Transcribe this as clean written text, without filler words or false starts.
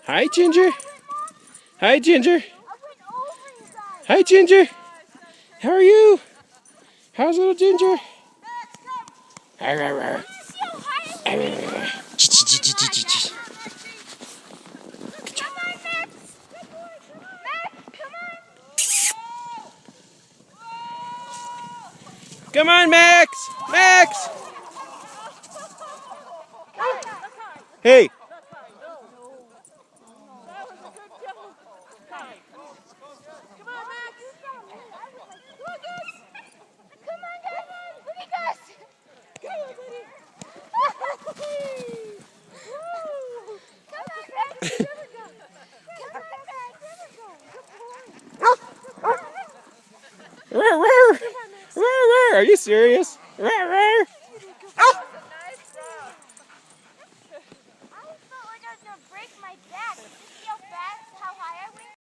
Hi, Ginger. Hi, Ginger. Hi, Ginger. How are you? How's little Ginger? Come on, Max! Max! Hey! Are you serious?